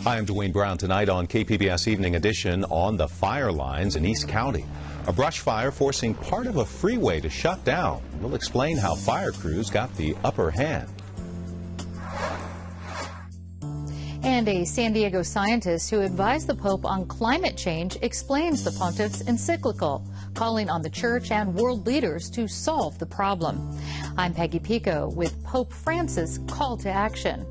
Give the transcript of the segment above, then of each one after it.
Hi, I'm Dwayne Brown. Tonight on KPBS Evening Edition, on the fire lines in East County. A brush fire forcing part of a freeway to shut down. We'll explain how fire crews got the upper hand. And a San Diego scientist who advised the Pope on climate change explains the pontiff's encyclical, calling on the church and world leaders to solve the problem. I'm Peggy Pico with Pope Francis' call to action.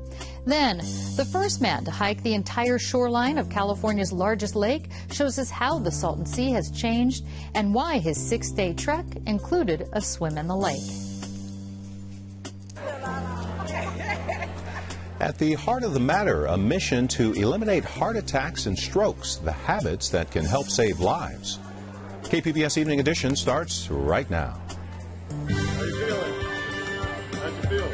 Then, the first man to hike the entire shoreline of California's largest lake shows us how the Salton Sea has changed and why his 6-day trek included a swim in the lake. At the heart of the matter, a mission to eliminate heart attacks and strokes, the habits that can help save lives. KPBS Evening Edition starts right now. How you feeling? How'd you feel?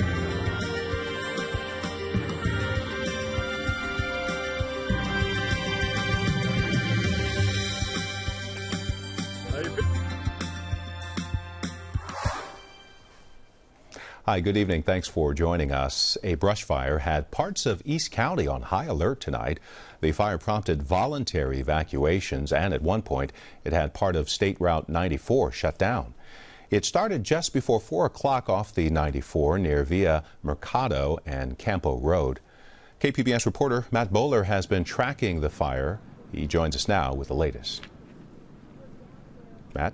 Hi, good evening. Thanks for joining us. A brush fire had parts of East County on high alert tonight. The fire prompted voluntary evacuations, and at one point, it had part of State Route 94 shut down. It started just before 4 o'clock off the 94 near Via Mercado and Campo Road. KPBS reporter Matt Bowler has been tracking the fire. He joins us now with the latest. Matt?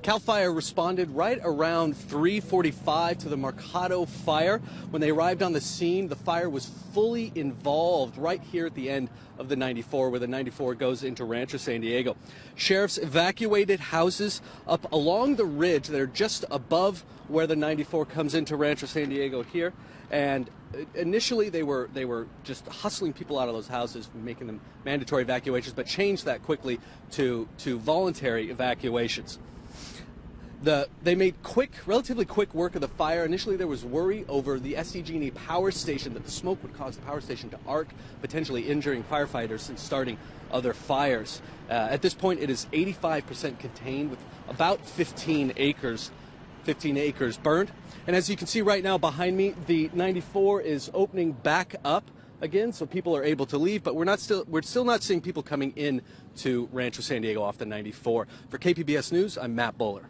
CAL FIRE responded right around 3:45 to the Mercado fire. When they arrived on the scene, the fire was fully involved right here at the end of the 94, where the 94 goes into Rancho San Diego. Sheriffs evacuated houses up along the ridge that are just above where the 94 comes into Rancho San Diego here. And initially they were just hustling people out of those houses, making them mandatory evacuations, but changed that quickly to voluntary evacuations. They made relatively quick work of the fire. Initially, there was worry over the SDG&E power station, that the smoke would cause the power station to arc, potentially injuring firefighters and starting other fires. At this point, it is 85% contained, with about 15 acres burned. And as you can see right now behind me, the 94 is opening back up again, so people are able to leave, but we're still not seeing people coming in to Rancho San Diego off the 94. For KPBS News, I'm Matt Bowler.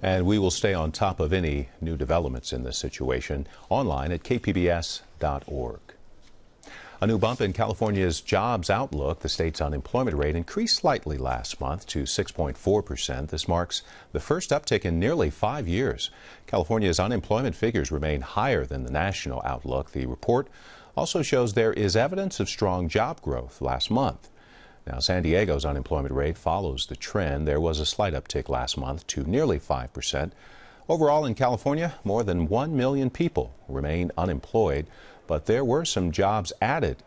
And we will stay on top of any new developments in this situation online at kpbs.org. A new bump in California's jobs outlook. The state's unemployment rate increased slightly last month to 6.4%. This marks the first uptick in nearly 5 years. California's unemployment figures remain higher than the national outlook. The report also shows there is evidence of strong job growth last month. Now, San Diego's unemployment rate follows the trend. There was a slight uptick last month to nearly 5%. Overall in California, more than 1 million people remain unemployed, but there were some jobs added,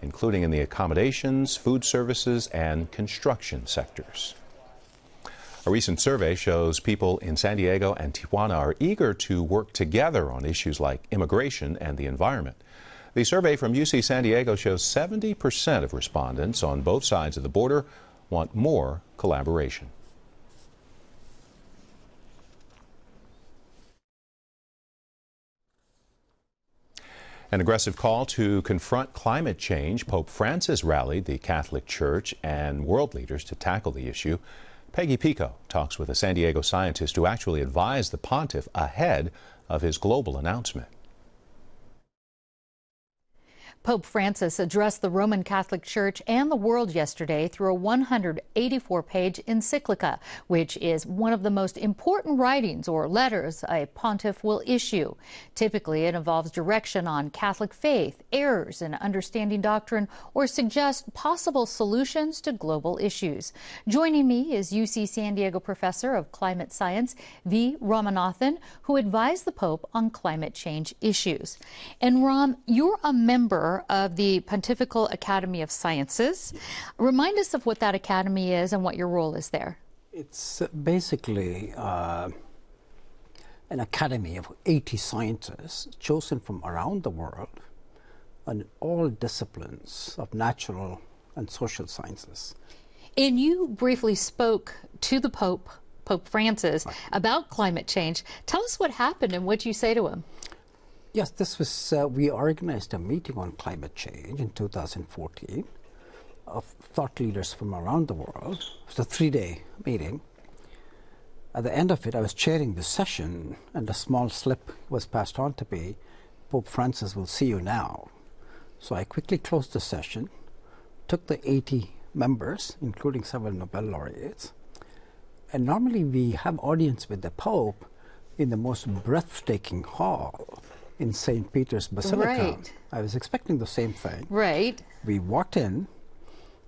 including in the accommodations, food services, and construction sectors. A recent survey shows people in San Diego and Tijuana are eager to work together on issues like immigration and the environment. The survey from UC San Diego shows 70% of respondents on both sides of the border want more collaboration. An aggressive call to confront climate change. Pope Francis rallied the Catholic Church and world leaders to tackle the issue. Peggy Pico talks with a San Diego scientist who actually advised the pontiff ahead of his global announcement. Pope Francis addressed the Roman Catholic Church and the world yesterday through a 184-page encyclical, which is one of the most important writings or letters a pontiff will issue. Typically, it involves direction on Catholic faith, errors in understanding doctrine, or suggests possible solutions to global issues. Joining me is UC San Diego professor of climate science, V. Ramanathan, who advised the Pope on climate change issues. And Ram, you're a member of the Pontifical Academy of Sciences. Remind us of what that academy is and what your role is there. It's basically an academy of 80 scientists chosen from around the world in all disciplines of natural and social sciences. And you briefly spoke to the Pope Francis, about climate change. Tell us what happened and what you say to him. Yes, this was, we organized a meeting on climate change in 2014 of thought leaders from around the world. It was a 3-day meeting. At the end of it, I was chairing the session, and a small slip was passed on to me. Pope Francis will see you now. So I quickly closed the session, took the 80 members, including several Nobel laureates, and normally we have audience with the Pope in the most breathtaking hall in St. Peter's Basilica. Right. I was expecting the same thing. Right. We walked in.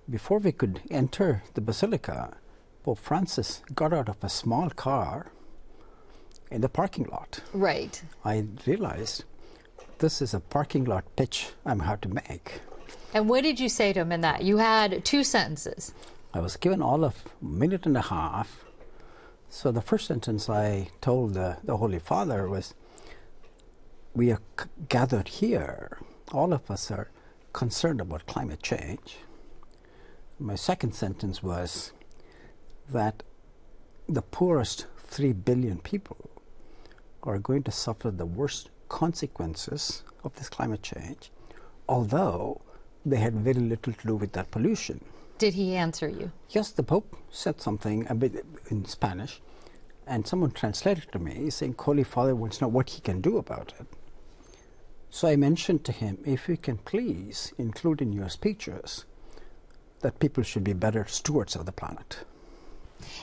Before we could enter the Basilica, Pope Francis got out of a small car in the parking lot. Right. I realized this is a parking lot pitch I'm about to make. And what did you say to him in that? You had 2 sentences. I was given all of a minute and a half. So the first sentence I told the Holy Father was, we are gathered here. All of us are concerned about climate change. My second sentence was that the poorest 3 billion people are going to suffer the worst consequences of this climate change, although they had very little to do with that pollution. Did he answer you? Yes, the Pope said something a bit in Spanish, and someone translated to me saying, Holy Father wants to know what he can do about it. So I mentioned to him, if you can please include in your speeches that people should be better stewards of the planet.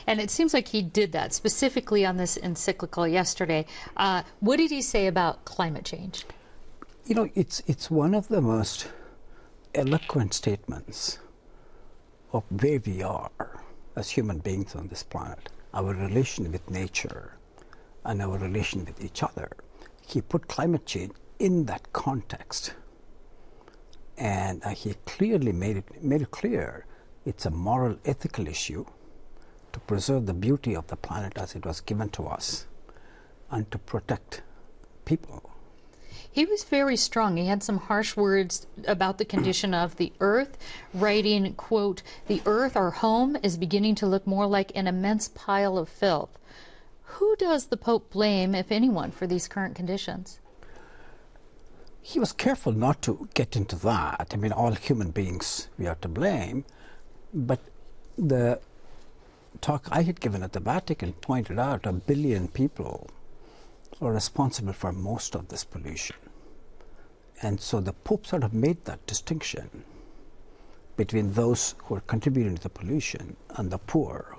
And it seems like he did that specifically on this encyclical yesterday. What did he say about climate change? You know, it's one of the most eloquent statements of where we are as human beings on this planet, our relation with nature and our relation with each other. He put climate change in that context, and he clearly made it clear it's a moral, ethical issue to preserve the beauty of the planet as it was given to us and to protect people. He was very strong. He had some harsh words about the condition of the earth, writing, quote, "The earth, our home, is beginning to look more like an immense pile of filth." Who does the Pope blame, if anyone, for these current conditions? He was careful not to get into that. I mean, all human beings we are to blame, but the talk I had given at the Vatican pointed out 1 billion people are responsible for most of this pollution. And so the Pope sort of made that distinction between those who are contributing to the pollution and the poor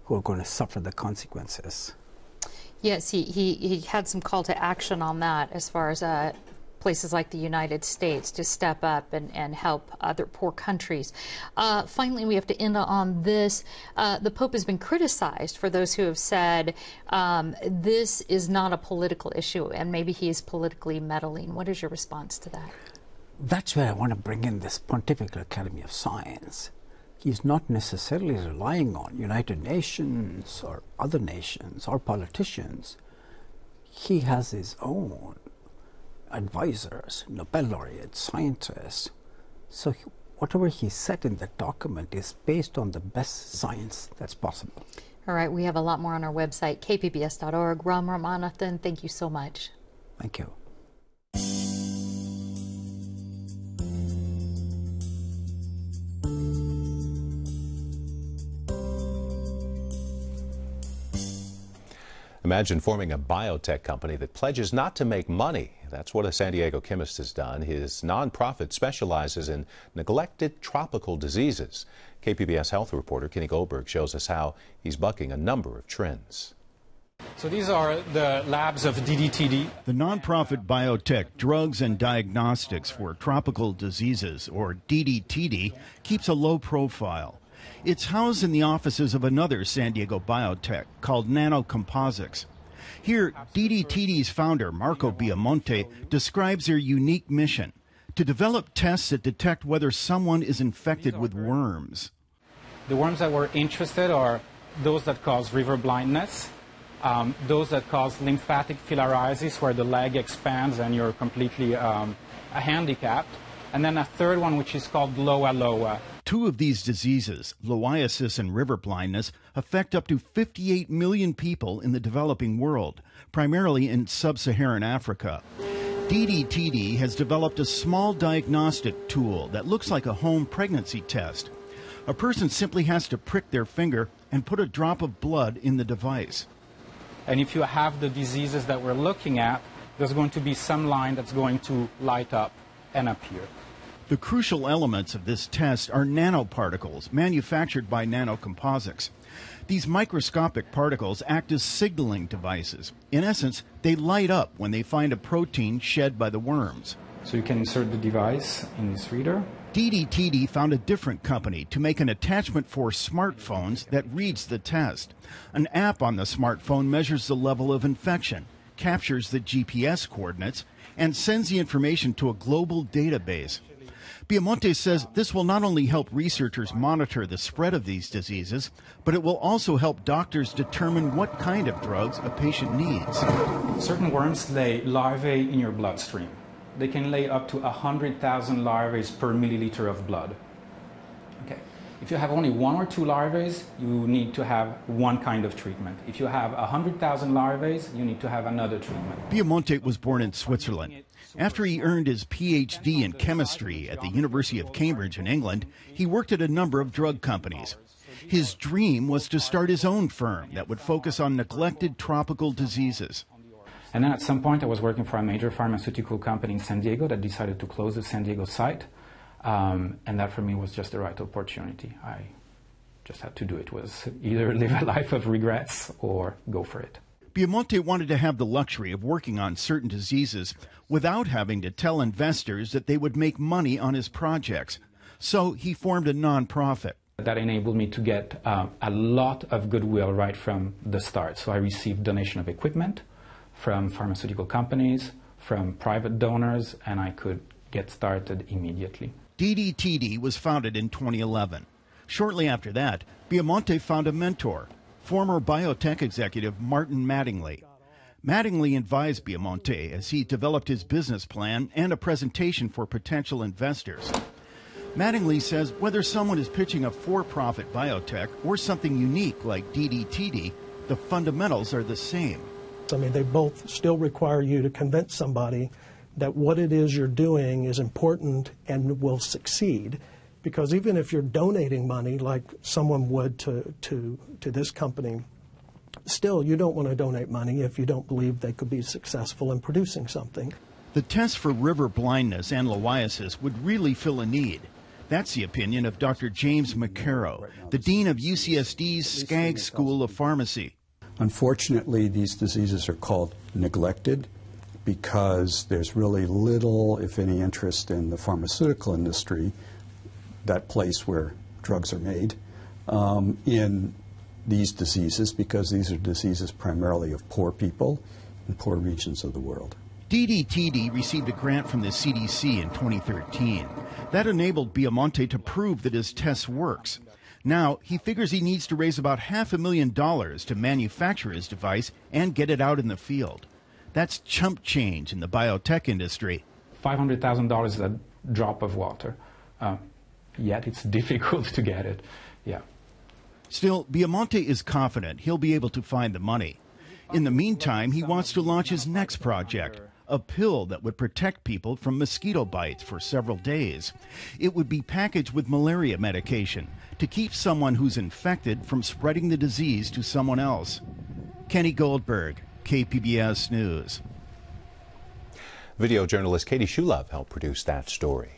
who are going to suffer the consequences. Yes, he had some call to action on that as far as places like the United States to step up and help other poor countries. Finally, we have to end on this. The Pope has been criticized for those who have said this is not a political issue, and maybe he is politically meddling. What is your response to that? That's where I want to bring in this Pontifical Academy of Science. He's not necessarily relying on United Nations or other nations or politicians. He has his own advisors, Nobel laureates, scientists. So whatever he said in that document is based on the best science that's possible. All right, we have a lot more on our website, kpbs.org. Ram Ramanathan, thank you so much. Thank you. Imagine forming a biotech company that pledges not to make money. That's what a San Diego chemist has done. His nonprofit specializes in neglected tropical diseases. KPBS health reporter Kenny Goldberg shows us how he's bucking a number of trends. So these are the labs of DDTD. The nonprofit biotech Drugs and Diagnostics for Tropical Diseases, or DDTD, keeps a low profile. It's housed in the offices of another San Diego biotech called Nanocomposites. Here, DDTD's founder, Marco Biamonte, describes their unique mission: to develop tests that detect whether someone is infected with worms. The worms that we're interested are those that cause river blindness, those that cause lymphatic filariasis, where the leg expands and you're completely handicapped, and then a third one which is called LOA. Two of these diseases, loiasis and river blindness, affect up to 58 million people in the developing world, primarily in sub-Saharan Africa. DDTD has developed a small diagnostic tool that looks like a home pregnancy test. A person simply has to prick their finger and put a drop of blood in the device. And if you have the diseases that we're looking at, there's going to be some line that's going to light up and appear. The crucial elements of this test are nanoparticles manufactured by nanocomposites. These microscopic particles act as signaling devices. In essence, they light up when they find a protein shed by the worms. So you can insert the device in this reader. DDTD found a different company to make an attachment for smartphones that reads the test. An app on the smartphone measures the level of infection, captures the GPS coordinates, and sends the information to a global database. Biamonte says this will not only help researchers monitor the spread of these diseases, but it will also help doctors determine what kind of drugs a patient needs. Certain worms lay larvae in your bloodstream. They can lay up to 100,000 larvae per milliliter of blood. Okay. If you have only 1 or 2 larvae, you need to have one kind of treatment. If you have 100,000 larvae, you need to have another treatment. Biamonte was born in Switzerland. After he earned his PhD in chemistry at the University of Cambridge in England, he worked at a number of drug companies. His dream was to start his own firm that would focus on neglected tropical diseases. And then at some point I was working for a major pharmaceutical company in San Diego that decided to close the San Diego site. And that for me was just the right opportunity. I just had to do it. It was either live a life of regrets or go for it. Biamonte wanted to have the luxury of working on certain diseases without having to tell investors that they would make money on his projects. So he formed a nonprofit. That enabled me to get a lot of goodwill right from the start. So I received donation of equipment from pharmaceutical companies, from private donors, and I could get started immediately. DDTD was founded in 2011. Shortly after that, Biamonte found a mentor, former biotech executive Martin Mattingly. Mattingly advised Biamonte as he developed his business plan and a presentation for potential investors. Mattingly says whether someone is pitching a for-profit biotech or something unique like DDTD, the fundamentals are the same. I mean, they both still require you to convince somebody that what it is you're doing is important and will succeed. Because even if you're donating money like someone would to this company, still you don't want to donate money if you don't believe they could be successful in producing something. The test for river blindness and loiasis would really fill a need. That's the opinion of Dr. James McCarrow, the dean of UCSD's Skaggs School of Pharmacy. Unfortunately, these diseases are called neglected because there's really little, if any, interest in the pharmaceutical industry, that place where drugs are made, in these diseases, because these are diseases primarily of poor people in poor regions of the world. DDTD received a grant from the CDC in 2013. That enabled Biamonte to prove that his test works. Now, he figures he needs to raise about $500,000 to manufacture his device and get it out in the field. That's chump change in the biotech industry. $500,000 is a drop of water. Yet it's difficult to get it. Yeah. Still, Biamonte is confident he'll be able to find the money. In the meantime, he wants to launch his next project, a pill that would protect people from mosquito bites for several days. It would be packaged with malaria medication to keep someone who's infected from spreading the disease to someone else. Kenny Goldberg, KPBS News. Video journalist Katie Shulov helped produce that story.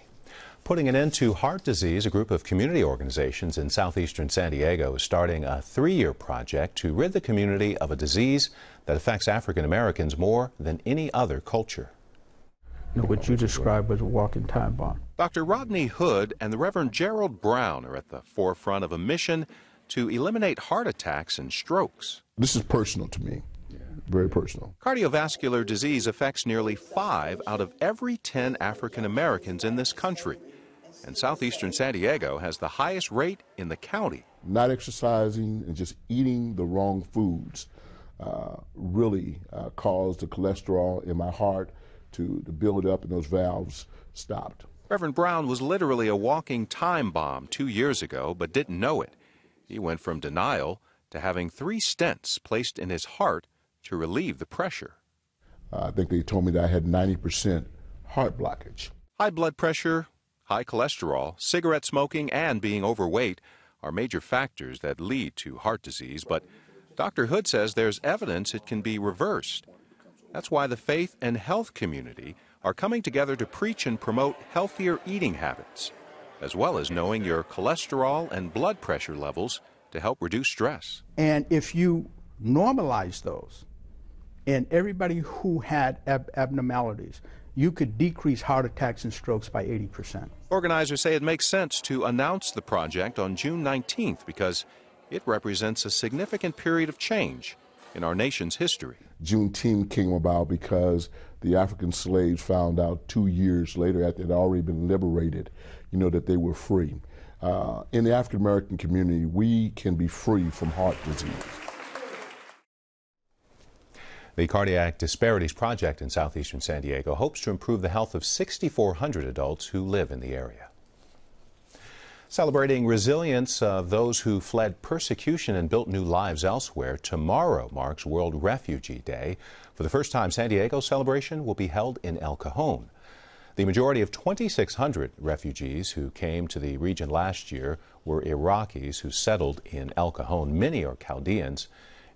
Putting an end to heart disease, a group of community organizations in southeastern San Diego is starting a 3-year project to rid the community of a disease that affects African Americans more than any other culture. What you described as a walking time bomb. Dr. Rodney Hood and the Reverend Gerald Brown are at the forefront of a mission to eliminate heart attacks and strokes. This is personal to me, very personal. Cardiovascular disease affects nearly 5 out of every 10 African Americans in this country. And southeastern San Diego has the highest rate in the county. Not exercising and just eating the wrong foods really caused the cholesterol in my heart to build up, and those valves stopped. Reverend Brown was literally a walking time bomb 2 years ago, but didn't know it. He went from denial to having 3 stents placed in his heart to relieve the pressure. I think they told me that I had 90% heart blockage. High blood pressure, high cholesterol, cigarette smoking, and being overweight are major factors that lead to heart disease, but Dr. Hood says there's evidence it can be reversed. That's why the faith and health community are coming together to preach and promote healthier eating habits, as well as knowing your cholesterol and blood pressure levels to help reduce stress. And if you normalize those, and everybody who had abnormalities, you could decrease heart attacks and strokes by 80%. Organizers say it makes sense to announce the project on June 19th because it represents a significant period of change in our nation's history. Juneteenth came about because the African slaves found out 2 years later, after they'd already been liberated, that they were free. In the African American community, we can be free from heart disease. The Cardiac Disparities Project in southeastern San Diego hopes to improve the health of 6,400 adults who live in the area. Celebrating resilience of those who fled persecution and built new lives elsewhere, tomorrow marks World Refugee Day. For the first time, San Diego's celebration will be held in El Cajon. The majority of 2,600 refugees who came to the region last year were Iraqis who settled in El Cajon. Many are Chaldeans.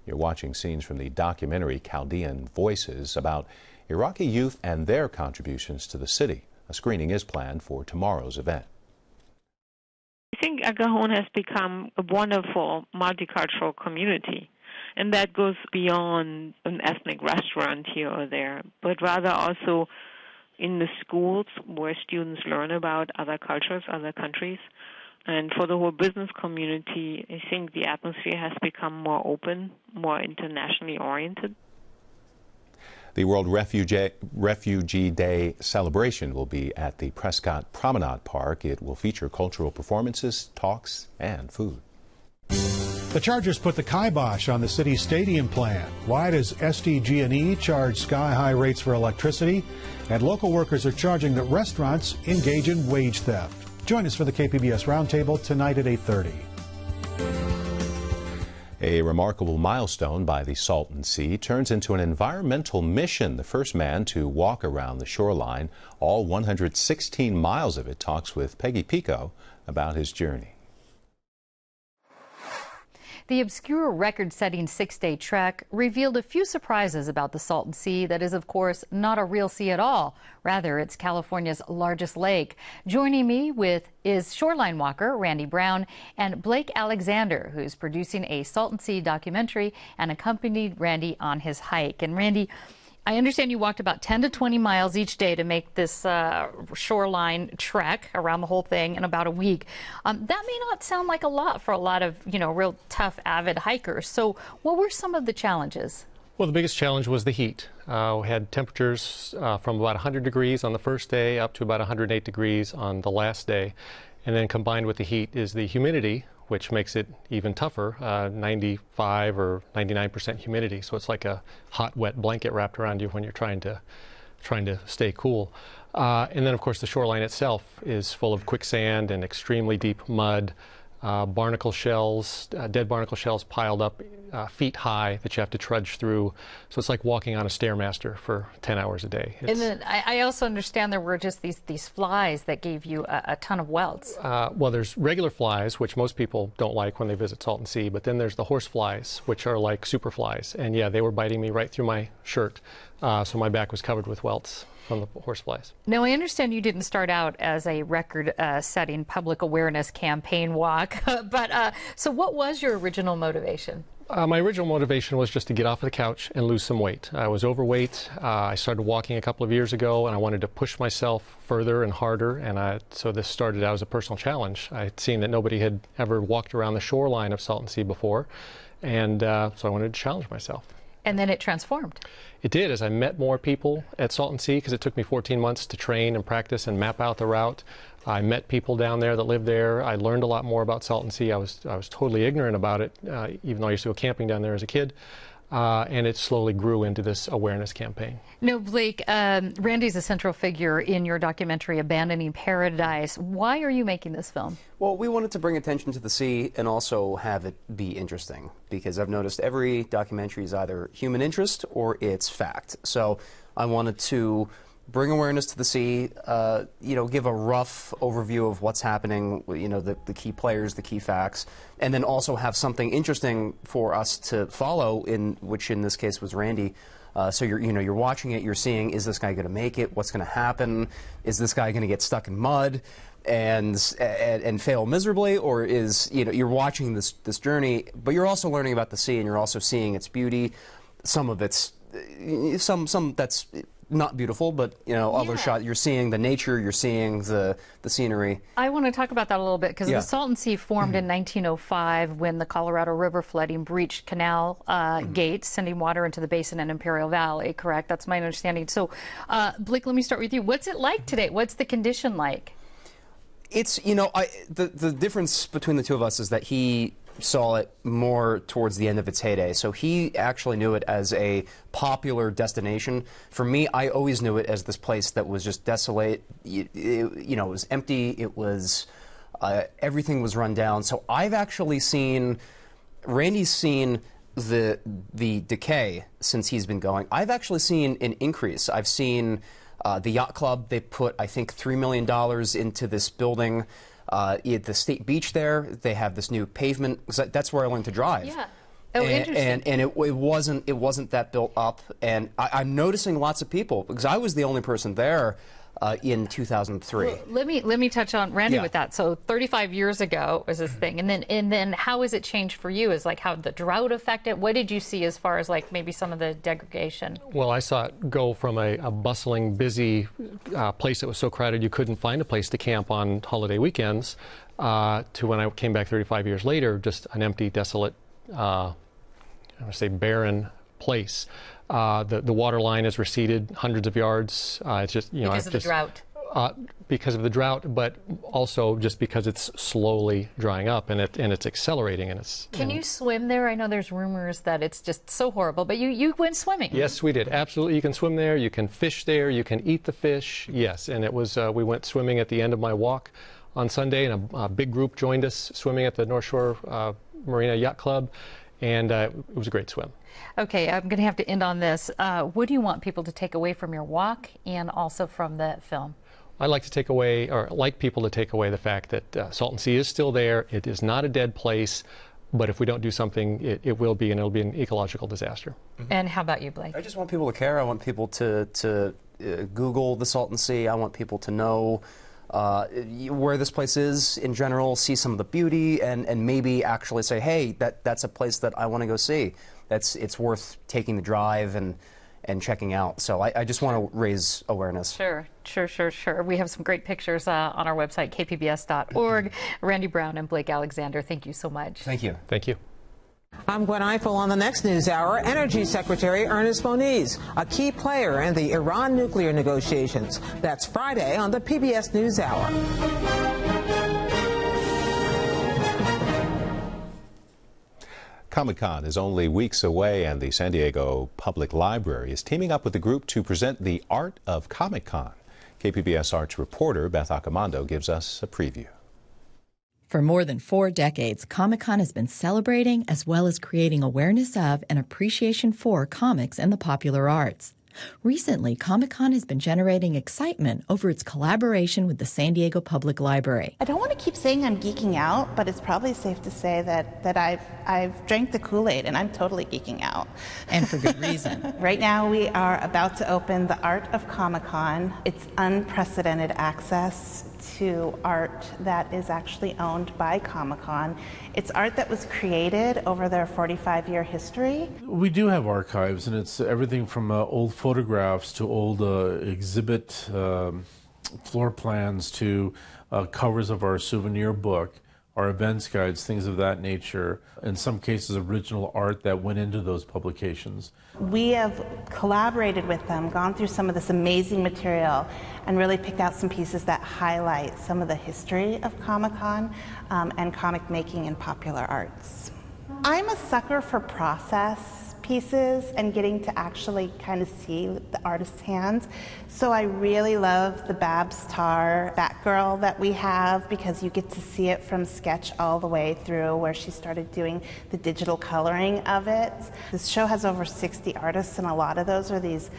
You're watching scenes from the documentary Chaldean Voices about Iraqi youth and their contributions to the city. A screening is planned for tomorrow's event. I think El Cajon has become a wonderful multicultural community, and that goes beyond an ethnic restaurant here or there, but rather also in the schools where students learn about other cultures, other countries. And for the whole business community, I think the atmosphere has become more open, more internationally oriented. The World Refugee Day celebration will be at the Prescott Promenade Park. It will feature cultural performances, talks, and food. The Chargers put the kibosh on the city's stadium plan. Why does SDG&E charge sky-high rates for electricity? And local workers are charging that restaurants engage in wage theft. Join us for the KPBS Roundtable tonight at 8:30. A remarkable milestone by the Salton Sea turns into an environmental mission. The first man to walk around the shoreline, all 116 miles of it, talks with Peggy Pico about his journey. The obscure record-setting 6-day trek revealed a few surprises about the Salton Sea that is, of course, not a real sea at all. Rather, it's California's largest lake. Joining me is shoreline walker Randy Brown and Blake Alexander, who's producing a Salton Sea documentary and accompanied Randy on his hike. And Randy, I understand you walked about 10 to 20 miles each day to make this shoreline trek around the whole thing in about a week. That may not sound like a lot for a lot of, real tough, avid hikers. So what were some of the challenges? Well, the biggest challenge was the heat. We had temperatures from about 100 degrees on the first day up to about 108 degrees on the last day. And then combined with the heat is the humidity, which makes it even tougher, 95 or 99% humidity. So it's like a hot, wet blanket wrapped around you when you're trying to stay cool. And then, of course, the shoreline itself is full of quicksand and extremely deep mud, barnacle shells, dead barnacle shells piled up feet high that you have to trudge through. So it's like walking on a Stairmaster for 10 hours a day. And then I also understand there were just these flies that gave you a ton of welts. Well, there's regular flies, which most people don't like when they visit Salton Sea, but then there's the horse flies, which are like super flies. And yeah, they were biting me right through my shirt. So my back was covered with welts from the horse flies. Now, I understand you didn't start out as a record-setting public awareness campaign walk, but so what was your original motivation? My original motivation was just to get off of the couch and lose some weight. I was overweight. I started walking a couple of years ago, and I wanted to push myself further and harder, and so this started out as a personal challenge. I had seen that nobody had ever walked around the shoreline of Salton Sea before, and so I wanted to challenge myself. And then it transformed. It did, as I met more people at Salton Sea, because it took me 14 months to train and practice and map out the route. I met people down there that lived there. I learned a lot more about Salton Sea. I was totally ignorant about it, even though I used to go camping down there as a kid. and it slowly grew into this awareness campaign. No, Blake, Randy's a central figure in your documentary, Abandoning Paradise. Why are you making this film? Well, we wanted to bring attention to the sea and also have it be interesting, because I've noticed every documentary is either human interest or it's fact. So I wanted to bring awareness to the sea, give a rough overview of what's happening, the key players, the key facts, and then also have something interesting for us to follow, which in this case was Randy. So you're watching it, you're seeing, is this guy going to make it? What's going to happen? Is this guy going to get stuck in mud and fail miserably, or is you're watching this journey, but you're also learning about the sea, and you're also seeing its beauty. Some of it's some that's not beautiful, but other shot, you're seeing the nature, you're seeing the scenery. I want to talk about that a little bit, because the Salton Sea formed in 1905 when the Colorado River flooding breached canal gates, sending water into the basin and Imperial Valley, correct? That's my understanding. So, Blake, let me start with you. What's it like today? What's the condition like? It's, the difference between the two of us is that he saw it more towards the end of its heyday. So he actually knew it as a popular destination. For me, I always knew it as this place that was just desolate. It was empty. It was, everything was run down. So I've actually seen, Randy's seen the decay since he's been going. I've actually seen an increase. I've seen the yacht club, they put, I think, $3 million into this building. At the state beach there, they have this new pavement. That's where I learned to drive. Yeah. Oh, interesting. And it wasn't that built up. And I'm noticing lots of people, because I was the only person there in 2003. Well, let me touch on Randy with that. So 35 years ago was this thing, and then how has it changed for you? Is like how the drought affected? What did you see as far as like maybe some of the degradation? Well, I saw it go from a bustling, busy place that was so crowded you couldn't find a place to camp on holiday weekends, to when I came back 35 years later, just an empty, desolate, I would say barren place. The water line has receded hundreds of yards. It's just because of the drought. Because of the drought, but also just because it's slowly drying up and it's accelerating. Can you swim there? I know there's rumors that it's just so horrible, but you went swimming. Yes, we did. Absolutely, you can swim there. You can fish there. You can eat the fish. Yes, and it was. We went swimming at the end of my walk on Sunday, and a big group joined us swimming at the North Shore Marina Yacht Club, and it was a great swim. Okay, I'm going to have to end on this. What do you want people to take away from your walk and also from the film? I'd like to take away, or like people to take away, the fact that Salton Sea is still there. It is not a dead place, but if we don't do something, it will be, and it'll be an ecological disaster. Mm-hmm. And how about you, Blake? I just want people to care. I want people to Google the Salton Sea. I want people to know where this place is in general, see some of the beauty, and maybe actually say, hey, that's a place that I want to go see. It's worth taking the drive and checking out. So I just want to raise awareness. Sure. We have some great pictures on our website, kpbs.org. Randy Brown and Blake Alexander, thank you so much. Thank you. Thank you. I'm Gwen Eiffel. On the next news hour, Energy Secretary Ernest Moniz, a key player in the Iran nuclear negotiations. That's Friday on the PBS NewsHour. Comic-Con is only weeks away, and the San Diego Public Library is teaming up with the group to present the art of Comic-Con. KPBS Arts reporter Beth Accomando gives us a preview. For more than 4 decades, Comic-Con has been celebrating as well as creating awareness of and appreciation for comics and the popular arts. Recently, Comic-Con has been generating excitement over its collaboration with the San Diego Public Library. I don't want to keep saying I'm geeking out, but it's probably safe to say that I've drank the Kool-Aid and I'm totally geeking out. And for good reason. Right now we are about to open the Art of Comic-Con. It's unprecedented access to art that is actually owned by Comic-Con. It's art that was created over their 45-year history. We do have archives, and it's everything from old photographs to old exhibit floor plans to covers of our souvenir book, our events guides, things of that nature. In some cases, original art that went into those publications. We have collaborated with them, gone through some of this amazing material, and really picked out some pieces that highlight some of the history of Comic-Con and comic making and popular arts. I'm a sucker for process. pieces and getting to actually kind of see the artist's hands. So I really love the Babs Tarr Batgirl that we have, because you get to see it from sketch all the way through where she started doing the digital coloring of it. This show has over 60 artists, and a lot of those are these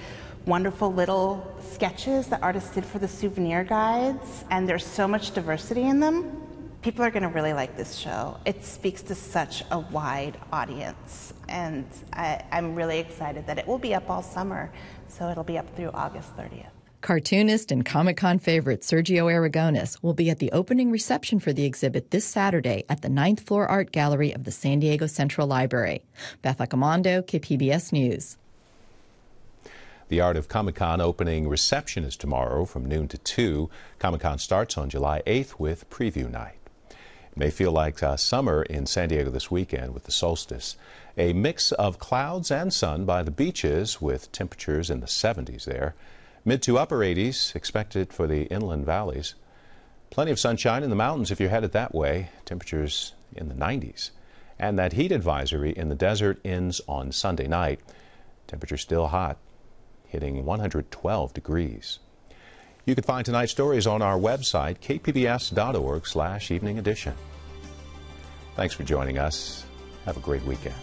wonderful little sketches that artists did for the souvenir guides, and there's so much diversity in them. People are going to really like this show. It speaks to such a wide audience, and I'm really excited that it will be up all summer, so it'll be up through August 30th. Cartoonist and Comic-Con favorite Sergio Aragones will be at the opening reception for the exhibit this Saturday at the 9th Floor Art Gallery of the San Diego Central Library. Beth Accomando, KPBS News. The Art of Comic-Con opening reception is tomorrow from noon to 2. Comic-Con starts on July 8th with preview night. It may feel like summer in San Diego this weekend with the solstice. A mix of clouds and sun by the beaches with temperatures in the 70s there. Mid to upper 80s expected for the inland valleys. Plenty of sunshine in the mountains if you're headed that way. Temperatures in the 90s. And that heat advisory in the desert ends on Sunday night. Temperatures still hot, hitting 112 degrees. You can find tonight's stories on our website, kpbs.org/evening edition. Thanks for joining us. Have a great weekend.